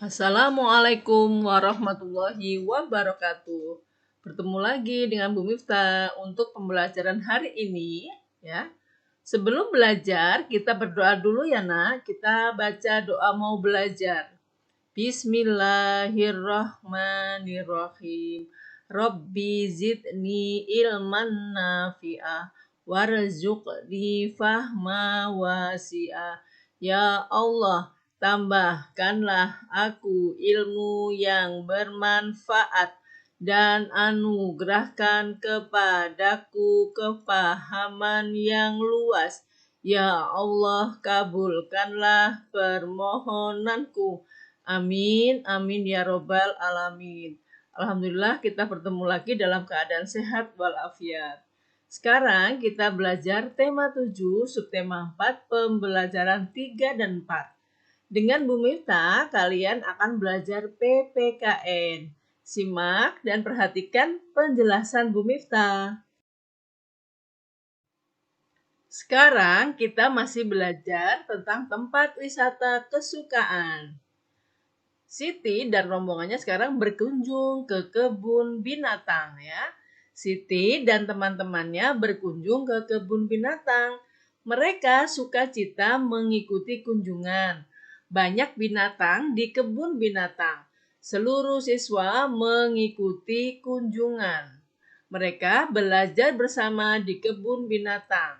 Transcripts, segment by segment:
Assalamualaikum warahmatullahi wabarakatuh. Bertemu lagi dengan Bu Miftah untuk pembelajaran hari ini ya. Sebelum belajar, kita berdoa dulu ya Nak. Kita baca doa mau belajar. Bismillahirrahmanirrahim. Rabbi zidni ilman nafi'ah warzuqni fahma wasi'ah. Ya Allah, tambahkanlah aku ilmu yang bermanfaat dan anugerahkan kepadaku kepahaman yang luas. Ya Allah, kabulkanlah permohonanku. Amin, amin ya robbal alamin. Alhamdulillah kita bertemu lagi dalam keadaan sehat walafiat. Sekarang kita belajar tema 7, subtema 4, pembelajaran 3 dan 4. Dengan Bu Miftah, kalian akan belajar PPKN. Simak dan perhatikan penjelasan Bu Miftah. Sekarang kita masih belajar tentang tempat wisata kesukaan. Siti dan rombongannya sekarang berkunjung ke kebun binatang ya. Siti dan teman-temannya berkunjung ke kebun binatang. Mereka sukacita mengikuti kunjungan. Banyak binatang di kebun binatang. Seluruh siswa mengikuti kunjungan. Mereka belajar bersama di kebun binatang.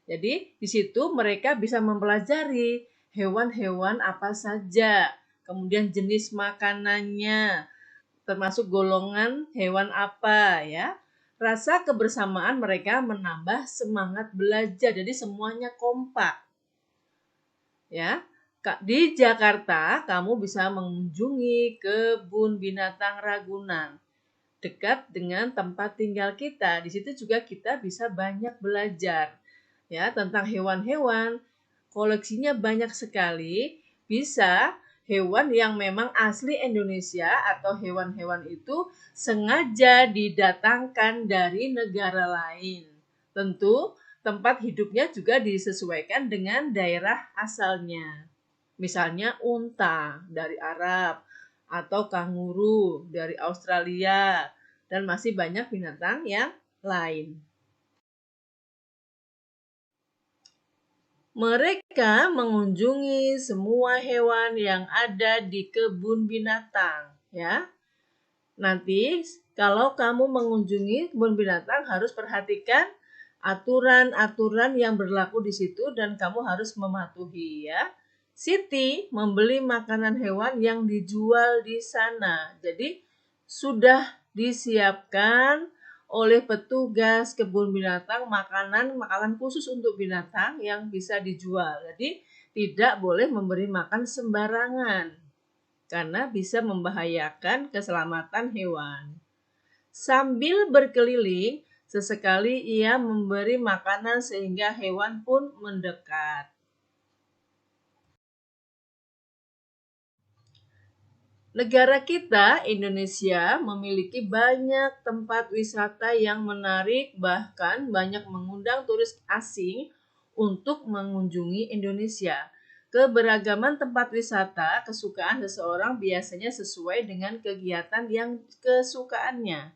Jadi di situ mereka bisa mempelajari hewan-hewan apa saja, kemudian jenis makanannya, termasuk golongan hewan apa ya. Rasa kebersamaan mereka menambah semangat belajar. Jadi semuanya kompak. Ya. Di Jakarta kamu bisa mengunjungi kebun binatang Ragunan. Dekat dengan tempat tinggal kita. Di situ juga kita bisa banyak belajar ya tentang hewan-hewan. Koleksinya banyak sekali. Bisa hewan yang memang asli Indonesia atau hewan-hewan itu sengaja didatangkan dari negara lain. Tentu tempat hidupnya juga disesuaikan dengan daerah asalnya. Misalnya unta dari Arab atau kanguru dari Australia dan masih banyak binatang yang lain. Mereka mengunjungi semua hewan yang ada di kebun binatang, ya. Nanti kalau kamu mengunjungi kebun binatang harus perhatikan aturan-aturan yang berlaku di situ dan kamu harus mematuhi ya. Siti membeli makanan hewan yang dijual di sana. Jadi sudah disiapkan oleh petugas kebun binatang makanan khusus untuk binatang yang bisa dijual. Jadi tidak boleh memberi makan sembarangan karena bisa membahayakan keselamatan hewan. Sambil berkeliling, sesekali ia memberi makanan sehingga hewan pun mendekat. Negara kita, Indonesia, memiliki banyak tempat wisata yang menarik, bahkan banyak mengundang turis asing untuk mengunjungi Indonesia. Keberagaman tempat wisata kesukaan seseorang biasanya sesuai dengan kegiatan yang kesukaannya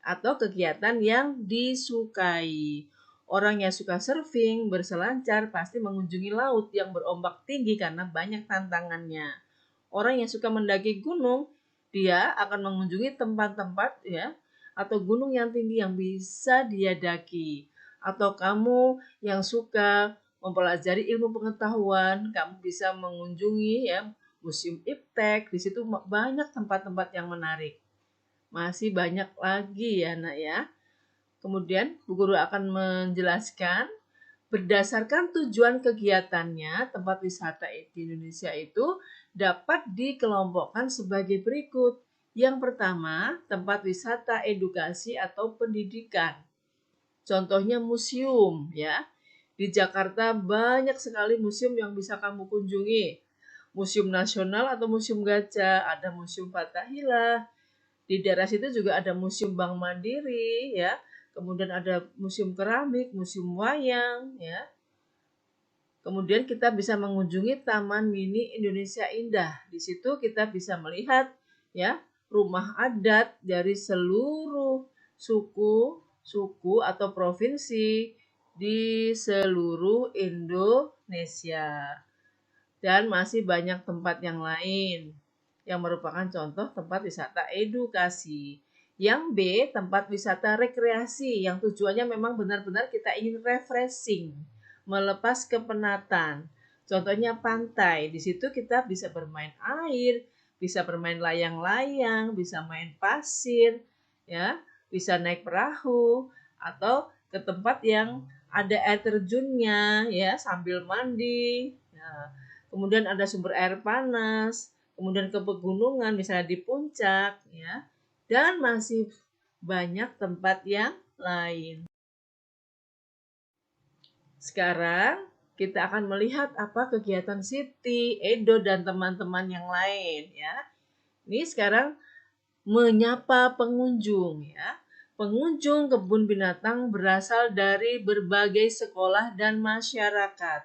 atau kegiatan yang disukai. Orang yang suka surfing, berselancar pasti mengunjungi laut yang berombak tinggi karena banyak tantangannya. Orang yang suka mendaki gunung, dia akan mengunjungi tempat-tempat ya atau gunung yang tinggi yang bisa dia daki. Atau kamu yang suka mempelajari ilmu pengetahuan, kamu bisa mengunjungi ya Museum Iptek. Di situ banyak tempat-tempat yang menarik. Masih banyak lagi ya, Nak ya. Kemudian Bu Guru akan menjelaskan berdasarkan tujuan kegiatannya, tempat wisata di Indonesia itu dapat dikelompokkan sebagai berikut. Yang pertama, tempat wisata edukasi atau pendidikan. Contohnya museum ya. Di Jakarta banyak sekali museum yang bisa kamu kunjungi. Museum Nasional atau Museum Gajah, ada Museum Fathahillah. Di daerah situ juga ada Museum Bank Mandiri ya. Kemudian ada museum keramik, museum wayang ya. Kemudian kita bisa mengunjungi Taman Mini Indonesia Indah. Di situ kita bisa melihat ya rumah adat dari seluruh suku atau provinsi di seluruh Indonesia. Dan masih banyak tempat yang lain yang merupakan contoh tempat wisata edukasi. Yang B, tempat wisata rekreasi yang tujuannya memang benar-benar kita ingin refreshing, melepas kepenatan. Contohnya pantai, di situ kita bisa bermain air, bisa bermain layang-layang, bisa main pasir, ya, bisa naik perahu atau ke tempat yang ada air terjunnya, ya, sambil mandi. Nah, kemudian ada sumber air panas, kemudian ke pegunungan misalnya di puncak, ya, dan masih banyak tempat yang lain. Sekarang kita akan melihat apa kegiatan Siti, Edo, dan teman-teman yang lain, ya. Ini sekarang menyapa pengunjung, ya. Pengunjung kebun binatang berasal dari berbagai sekolah dan masyarakat.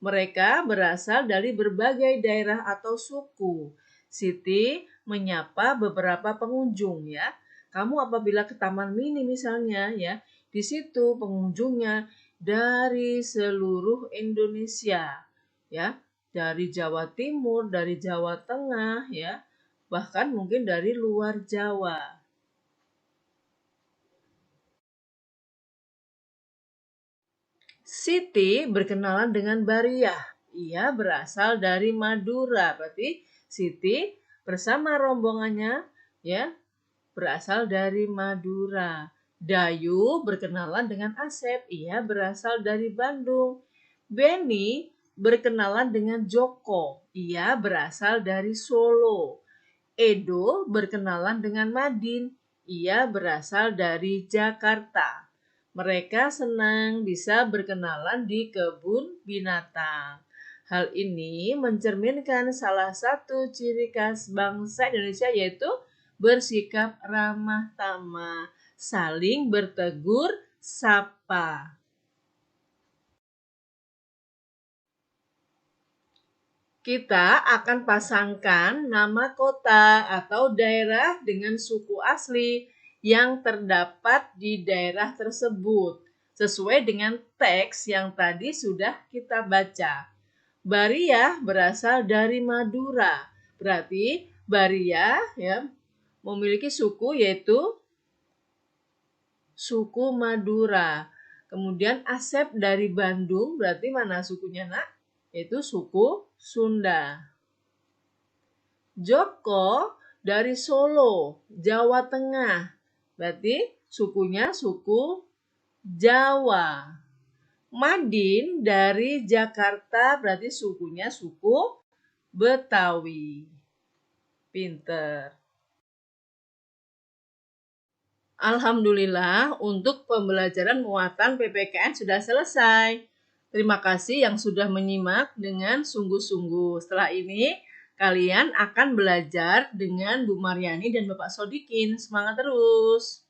Mereka berasal dari berbagai daerah atau suku. Siti menyapa beberapa pengunjung, ya. Kamu apabila ke Taman Mini misalnya, ya, di situ pengunjungnya dari seluruh Indonesia, ya, dari Jawa Timur, dari Jawa Tengah, ya, bahkan mungkin dari luar Jawa. Siti berkenalan dengan Bariah. Ia berasal dari Madura. Berarti Siti bersama rombongannya ya berasal dari Madura. Dayu berkenalan dengan Asep. Ia berasal dari Bandung. Beni berkenalan dengan Joko. Ia berasal dari Solo. Edo berkenalan dengan Madin. Ia berasal dari Jakarta. Mereka senang bisa berkenalan di kebun binatang. Hal ini mencerminkan salah satu ciri khas bangsa Indonesia yaitu bersikap ramah tamah, saling bertegur sapa. Kita akan pasangkan nama kota atau daerah dengan suku asli yang terdapat di daerah tersebut sesuai dengan teks yang tadi sudah kita baca. Bariah berasal dari Madura. Berarti Bariah ya memiliki suku yaitu suku Madura. Kemudian Asep dari Bandung, berarti mana sukunya, Nak? Yaitu suku Sunda. Joko dari Solo, Jawa Tengah. Berarti sukunya suku Jawa. Madin dari Jakarta, berarti sukunya suku Betawi. Pinter. Alhamdulillah untuk pembelajaran muatan PPKN sudah selesai. Terima kasih yang sudah menyimak dengan sungguh-sungguh. Setelah ini kalian akan belajar dengan Bu Maryani dan Bapak Sodikin. Semangat terus!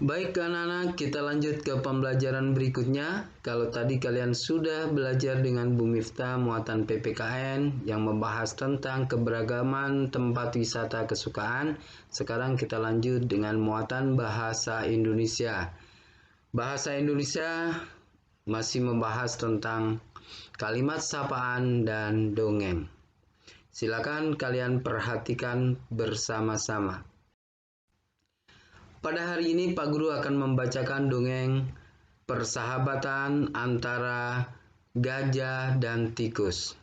Baik anak-anak, kita lanjut ke pembelajaran berikutnya. Kalau tadi kalian sudah belajar dengan Bu Miftah muatan PPKN yang membahas tentang keberagaman tempat wisata kesukaan, sekarang kita lanjut dengan muatan bahasa Indonesia. Bahasa Indonesia masih membahas tentang kalimat sapaan dan dongeng. Silakan kalian perhatikan bersama-sama. Pada hari ini Pak Guru akan membacakan dongeng persahabatan antara gajah dan tikus.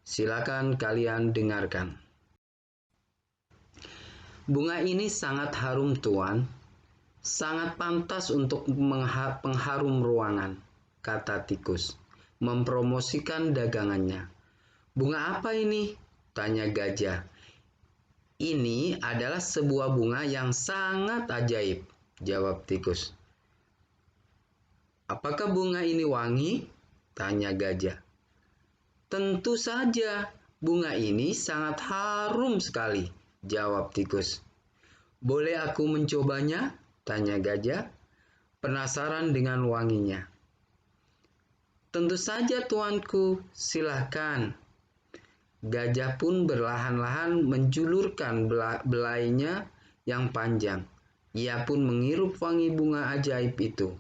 Silakan kalian dengarkan. Bunga ini sangat harum tuan, sangat pantas untuk pengharum ruangan, kata tikus, mempromosikan dagangannya. Bunga apa ini? Tanya gajah. Ini adalah sebuah bunga yang sangat ajaib, jawab tikus. Apakah bunga ini wangi? Tanya gajah. Tentu saja, bunga ini sangat harum sekali, jawab tikus. Boleh aku mencobanya? Tanya gajah. penasaran dengan wanginya. "Tentu saja tuanku, silakan." Gajah pun berlahan-lahan menjulurkan belainya yang panjang. Ia pun menghirup wangi bunga ajaib itu.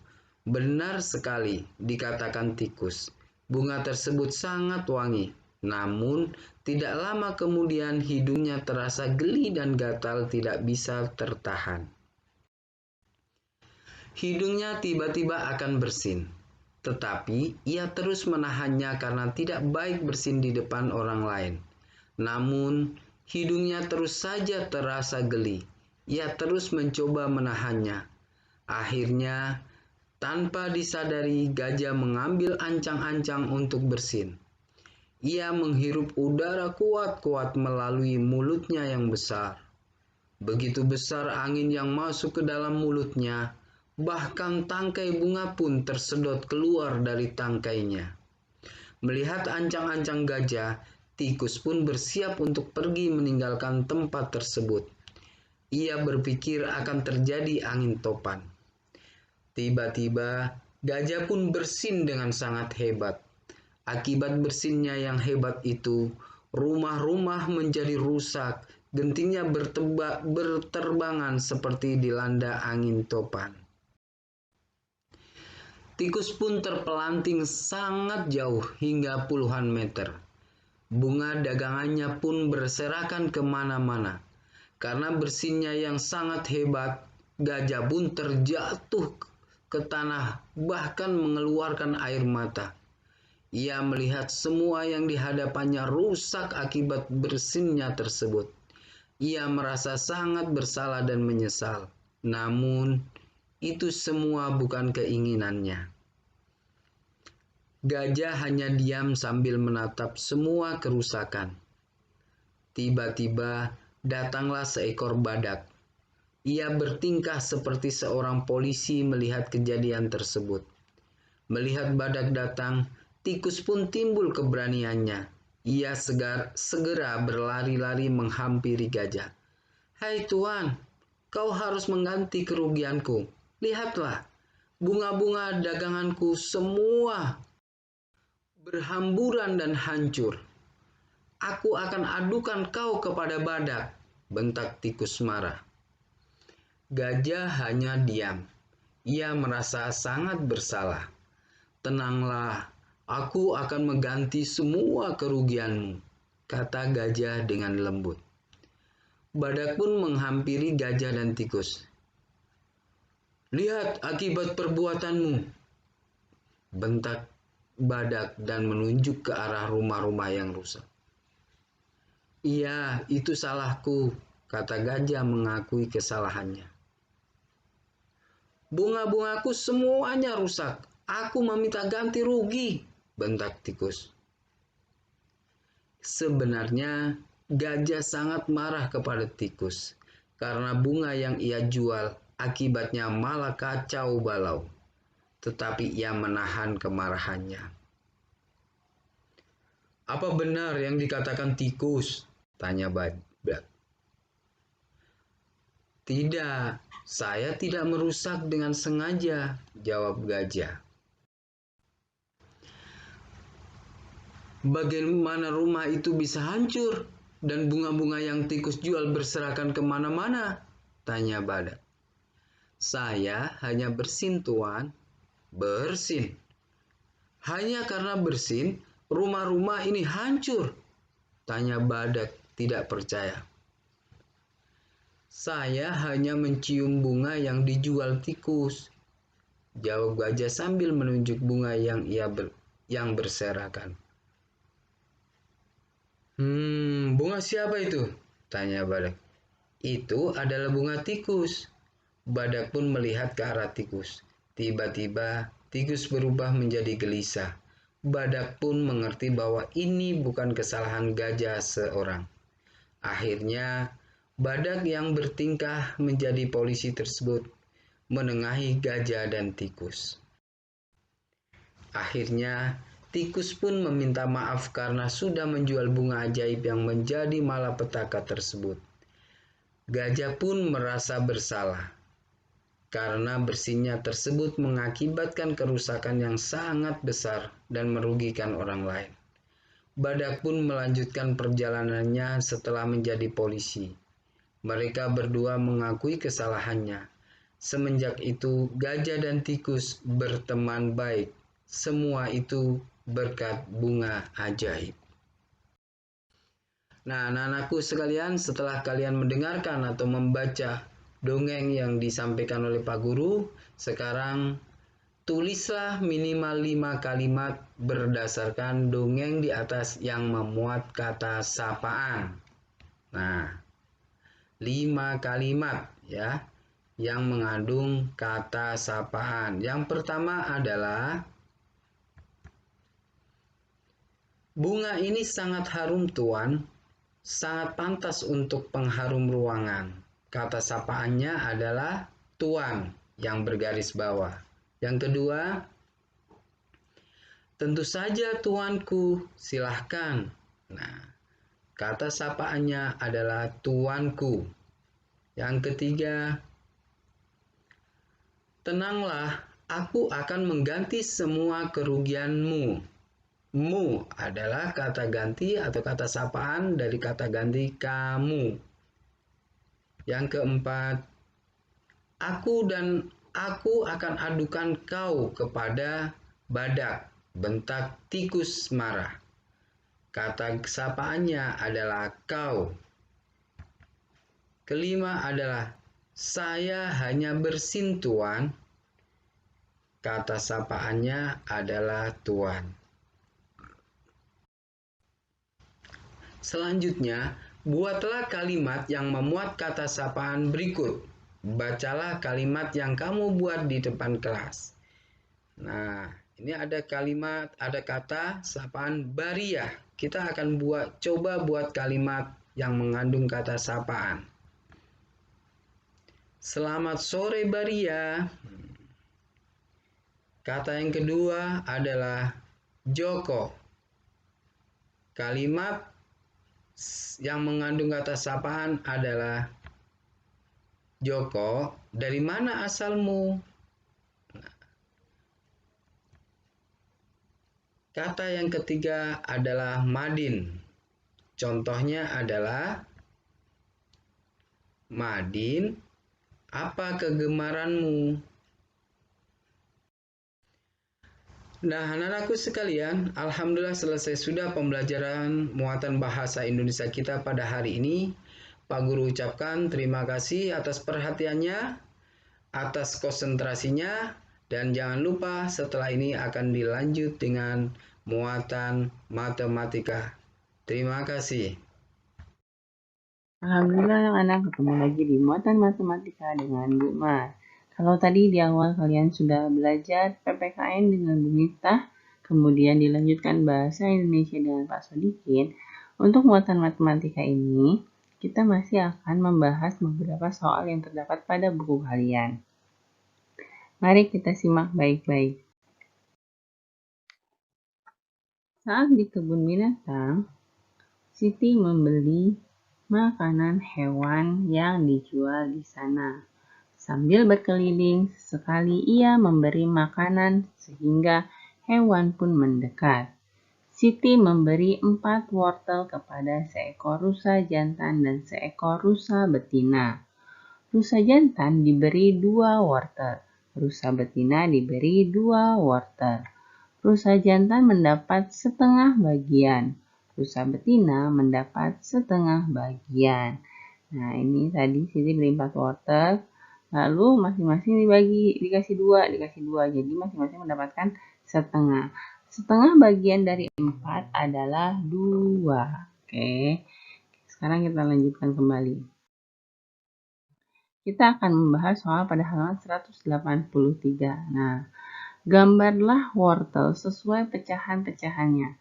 Benar sekali, dikatakan tikus. Bunga tersebut sangat wangi. Namun, tidak lama kemudian hidungnya terasa geli dan gatal tidak bisa tertahan. Hidungnya tiba-tiba akan bersin. Tetapi ia terus menahannya karena tidak baik bersin di depan orang lain. Namun, hidungnya terus saja terasa geli. Ia terus mencoba menahannya. Akhirnya, tanpa disadari, gajah mengambil ancang-ancang untuk bersin. Ia menghirup udara kuat-kuat melalui mulutnya yang besar. Begitu besar angin yang masuk ke dalam mulutnya, bahkan tangkai bunga pun tersedot keluar dari tangkainya. Melihat ancang-ancang gajah, tikus pun bersiap untuk pergi meninggalkan tempat tersebut. Ia berpikir akan terjadi angin topan. Tiba-tiba, gajah pun bersin dengan sangat hebat. Akibat bersinnya yang hebat itu, rumah-rumah menjadi rusak, gentingnya berterbangan seperti dilanda angin topan. Tikus pun terpelanting sangat jauh hingga puluhan meter. Bunga dagangannya pun berserakan kemana-mana. Karena bersinnya yang sangat hebat, gajah pun terjatuh ke tanah bahkan mengeluarkan air mata. Ia melihat semua yang di hadapannya rusak akibat bersinnya tersebut. Ia merasa sangat bersalah dan menyesal. Namun, itu semua bukan keinginannya. Gajah hanya diam sambil menatap semua kerusakan. Tiba-tiba datanglah seekor badak. Ia bertingkah seperti seorang polisi melihat kejadian tersebut. Melihat badak datang, tikus pun timbul keberaniannya. Ia segera berlari-lari menghampiri gajah. "Hai tuan, kau harus mengganti kerugianku. Lihatlah, bunga-bunga daganganku semua berhamburan dan hancur. Aku akan adukan kau kepada badak," bentak tikus marah. Gajah hanya diam. Ia merasa sangat bersalah. "Tenanglah, aku akan mengganti semua kerugianmu," kata gajah dengan lembut. Badak pun menghampiri gajah dan tikus. "Lihat akibat perbuatanmu," bentak badak dan menunjuk ke arah rumah-rumah yang rusak. "Iya, itu salahku," kata gajah mengakui kesalahannya. "Bunga-bungaku semuanya rusak. Aku meminta ganti rugi," bentak tikus. Sebenarnya, gajah sangat marah kepada tikus karena bunga yang ia jual akibatnya malah kacau balau. Tetapi ia menahan kemarahannya. "Apa benar yang dikatakan tikus?" tanya badak. "Tidak, saya tidak merusak dengan sengaja," jawab gajah. "Bagaimana rumah itu bisa hancur dan bunga-bunga yang tikus jual berserakan kemana-mana?" tanya badak. "Saya hanya bersin, tuan." "Bersin? Hanya karena bersin, rumah-rumah ini hancur?" tanya badak tidak percaya. "Saya hanya mencium bunga yang dijual tikus," jawab gajah sambil menunjuk bunga yang berserakan. Bunga siapa itu?" tanya badak. "Itu adalah bunga tikus." Badak pun melihat ke arah tikus. Tiba-tiba, tikus berubah menjadi gelisah. Badak pun mengerti bahwa ini bukan kesalahan gajah seorang. Akhirnya, badak yang bertingkah menjadi polisi tersebut menengahi gajah dan tikus. Akhirnya, tikus pun meminta maaf karena sudah menjual bunga ajaib yang menjadi malapetaka tersebut. Gajah pun merasa bersalah. karena bersinnya tersebut mengakibatkan kerusakan yang sangat besar dan merugikan orang lain. Badak pun melanjutkan perjalanannya setelah menjadi polisi. Mereka berdua mengakui kesalahannya. Semenjak itu, gajah dan tikus berteman baik. Semua itu berkat bunga ajaib. Nah, anak-anakku sekalian, setelah kalian mendengarkan atau membaca dongeng yang disampaikan oleh Pak Guru, sekarang tulislah minimal 5 kalimat berdasarkan dongeng di atas yang memuat kata sapaan. Nah, 5 kalimat ya yang mengandung kata sapaan. Yang pertama adalah, bunga ini sangat harum tuan, sangat pantas untuk pengharum ruangan. Kata sapaannya adalah tuan yang bergaris bawah. Yang kedua, tentu saja tuanku, silahkan. Nah, kata sapaannya adalah tuanku. Yang ketiga, tenanglah, aku akan mengganti semua kerugianmu. Mu adalah kata ganti atau kata sapaan dari kata ganti kamu. Yang keempat, aku akan adukan kau kepada badak, bentak tikus marah. Kata sapaannya adalah kau. Kelima adalah, saya hanya bersin tuan. Kata sapaannya adalah tuan. Selanjutnya, buatlah kalimat yang memuat kata sapaan berikut. Bacalah kalimat yang kamu buat di depan kelas. Nah, ini ada kalimat, ada kata sapaan Baria. Kita akan coba buat kalimat yang mengandung kata sapaan. Selamat sore Baria. Kata yang kedua adalah Joko. Kalimat yang mengandung kata sapaan adalah, Joko, dari mana asalmu? Kata yang ketiga adalah Madin. Contohnya adalah, Madin, apa kegemaranmu? Nah, anak-anakku sekalian, alhamdulillah selesai sudah pembelajaran muatan bahasa Indonesia kita pada hari ini. Pak Guru ucapkan terima kasih atas perhatiannya, atas konsentrasinya, dan jangan lupa setelah ini akan dilanjut dengan muatan matematika. Terima kasih. Alhamdulillah anak-anak ketemu lagi di muatan matematika dengan Bu Mas. Kalau tadi di awal kalian sudah belajar PPKN dengan Bu Miftah, kemudian dilanjutkan bahasa Indonesia dengan Pak Sodikin, untuk muatan matematika ini, kita masih akan membahas beberapa soal yang terdapat pada buku kalian. Mari kita simak baik-baik. Saat di kebun binatang, Siti membeli makanan hewan yang dijual di sana. Sambil berkeliling, sekali ia memberi makanan sehingga hewan pun mendekat. Siti memberi 4 wortel kepada seekor rusa jantan dan seekor rusa betina. Rusa jantan diberi 2 wortel, rusa betina diberi 2 wortel. Rusa jantan mendapat setengah bagian, rusa betina mendapat setengah bagian. Nah, ini tadi Siti beli 4 wortel. Lalu masing-masing dikasih 2, jadi masing-masing mendapatkan setengah. Setengah bagian dari 4 adalah 2. Oke, sekarang kita lanjutkan kembali. Kita akan membahas soal pada halaman 183. Nah, gambarlah wortel sesuai pecahan-pecahannya.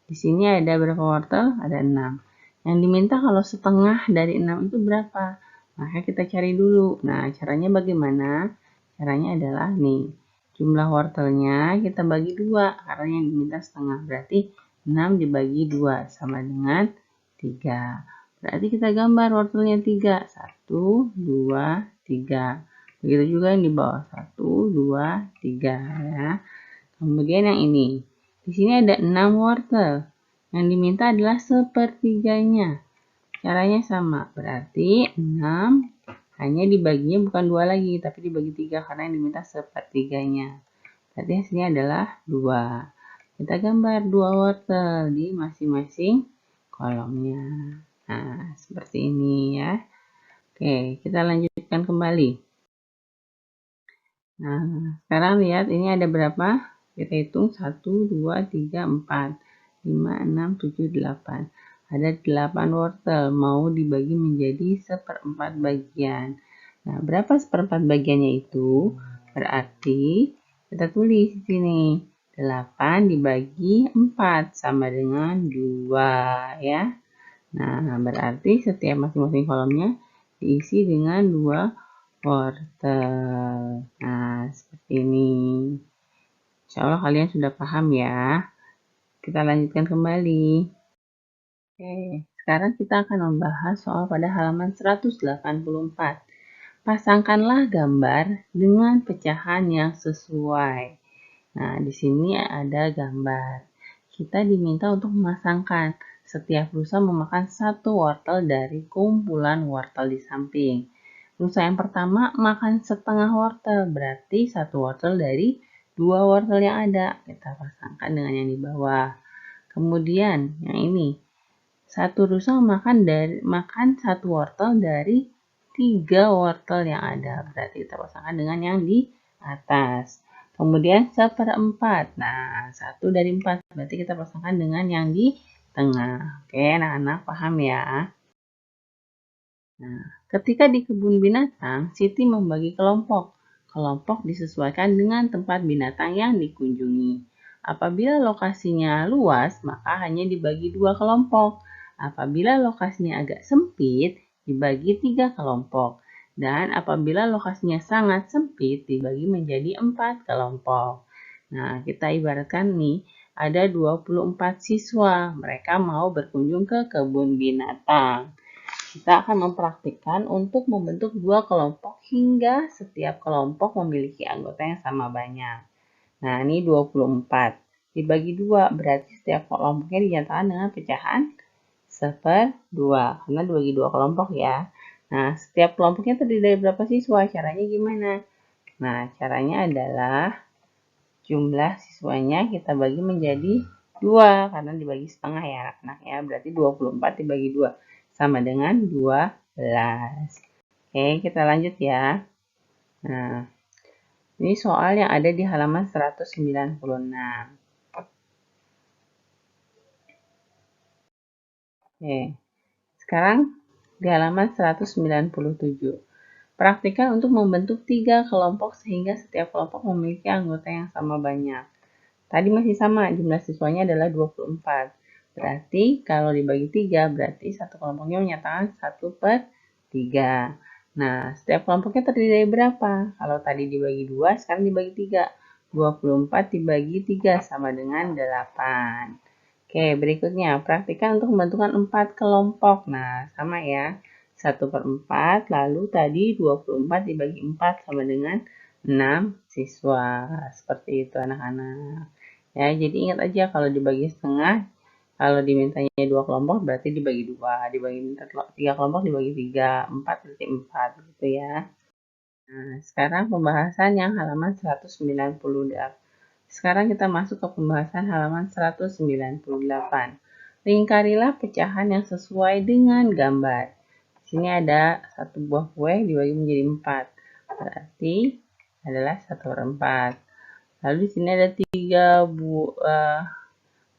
Di sini ada berapa wortel? Ada 6. Yang diminta kalau setengah dari 6 itu berapa? Maka kita cari dulu. Nah, caranya bagaimana? Caranya adalah nih, jumlah wortelnya kita bagi 2, karena yang diminta setengah. Berarti 6 dibagi 2 sama dengan 3. Berarti kita gambar wortelnya 3. 1, 2, 3. Begitu juga yang di bawah 1, 2, 3 ya. Kemudian yang ini. Di sini ada 6 wortel. Yang diminta adalah sepertiganya. Caranya sama. Berarti 6 hanya dibaginya bukan 2 lagi, tapi dibagi 3 karena yang diminta sepertiganya. Berarti hasilnya adalah 2. Kita gambar 2 wortel di masing-masing kolomnya. Nah, seperti ini ya. Oke, kita lanjutkan kembali. Nah, sekarang lihat ini ada berapa? Kita hitung 1, 2, 3, 4, 5, 6, 7, 8. Ada 8 wortel, mau dibagi menjadi 1/4 bagian. Nah, berapa 1/4 bagiannya itu? Berarti kita tulis di sini. 8 dibagi 4 sama dengan 2 ya. Nah, berarti setiap masing-masing kolomnya diisi dengan 2 wortel. Nah, seperti ini. Insya Allah kalian sudah paham ya. Kita lanjutkan kembali. Oke, sekarang kita akan membahas soal pada halaman 184. Pasangkanlah gambar dengan pecahan yang sesuai. Nah, di sini ada gambar. Kita diminta untuk memasangkan. Setiap rusa memakan 1 wortel dari kumpulan wortel di samping. Rusa yang pertama makan setengah wortel, berarti 1 wortel dari 2 wortel yang ada. Kita pasangkan dengan yang di bawah. Kemudian yang ini. 1 rusa makan 1 wortel dari 3 wortel yang ada. Berarti kita pasangkan dengan yang di atas. Kemudian 1/4. Nah, 1 dari 4. Berarti kita pasangkan dengan yang di tengah. Oke, anak-anak paham ya? Nah, ketika di kebun binatang, Siti membagi kelompok. Kelompok disesuaikan dengan tempat binatang yang dikunjungi. Apabila lokasinya luas, maka hanya dibagi 2 kelompok. Apabila lokasinya agak sempit, dibagi 3 kelompok. Dan apabila lokasinya sangat sempit, dibagi menjadi 4 kelompok. Nah, kita ibaratkan nih, ada 24 siswa. Mereka mau berkunjung ke kebun binatang. Kita akan mempraktikkan untuk membentuk 2 kelompok hingga setiap kelompok memiliki anggota yang sama banyak. Nah, ini 24. Dibagi 2, berarti setiap kelompoknya dinyatakan dengan pecahan 1/2. Karena dibagi 2 kelompok ya. Nah, setiap kelompoknya terdiri dari berapa siswa? Caranya gimana? Nah, caranya adalah jumlah siswanya kita bagi menjadi 2. Karena dibagi setengah ya anak-anak ya. Berarti 24 dibagi 2. Sama dengan 12. Oke, kita lanjut ya. Nah, ini soal yang ada di halaman 196. Oke, sekarang di halaman 197. Praktikkan untuk membentuk 3 kelompok sehingga setiap kelompok memiliki anggota yang sama banyak. Tadi masih sama, jumlah siswanya adalah 24. Berarti kalau dibagi 3, berarti satu kelompoknya menyatakan 1/3. Nah, setiap kelompoknya terdiri dari berapa? Kalau tadi dibagi 2, sekarang dibagi 3. 24 dibagi 3 sama dengan 8. Oke, berikutnya praktikkan untuk membentukkan 4 kelompok. Nah, sama ya. 1/4, lalu tadi 24 dibagi 4 sama dengan 6 siswa. Seperti itu anak-anak. Ya, jadi ingat aja kalau dibagi setengah, kalau dimintanya 2 kelompok berarti dibagi 2, dibagi 3 kelompok dibagi 3, 4 berarti 4 gitu ya. Nah, sekarang pembahasan yang halaman 198. Sekarang kita masuk ke pembahasan halaman 198. Lingkarilah pecahan yang sesuai dengan gambar. Di sini ada 1 buah kue dibagi menjadi 4. Berarti adalah 1/4. Lalu di sini ada 3 buah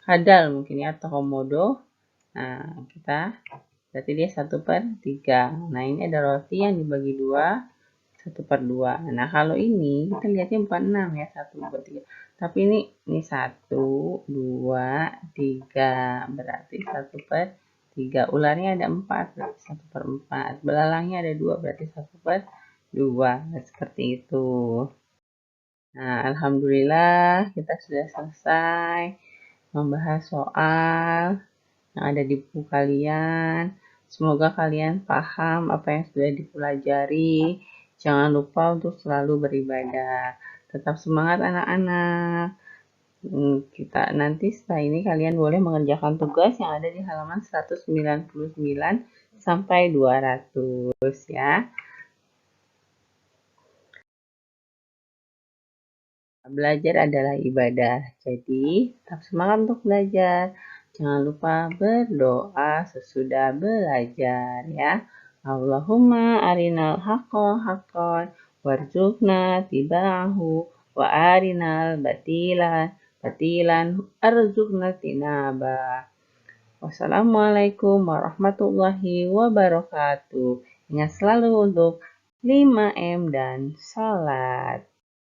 kadal mungkin ya, atau komodo. Nah, berarti dia 1/3. Nah, ini ada roti yang dibagi 2, 1/2. Nah, kalau ini kita lihatnya bukan 6 ya, 1, 2, 3. Tapi ini 1, 2, 3. Berarti 1/3. Ularnya ada 4, berarti 1/4. Belalangnya ada 2, berarti 1/2. Seperti itu. Nah, alhamdulillah kita sudah selesai membahas soal yang ada di buku kalian. Semoga kalian paham apa yang sudah dipelajari. Jangan lupa untuk selalu beribadah. Tetap semangat anak-anak. Kita nanti setelah ini kalian boleh mengerjakan tugas yang ada di halaman 199 sampai 200 ya. Belajar adalah ibadah, jadi tetap semangat untuk belajar. Jangan lupa berdoa sesudah belajar ya. Allahumma arinal haqqo haqqan warzuqna tiba'ahu wa arinal batilan batilan arzuqna tinaba. Wassalamualaikum warahmatullahi wabarakatuh. Ingat selalu untuk 5M dan sholat.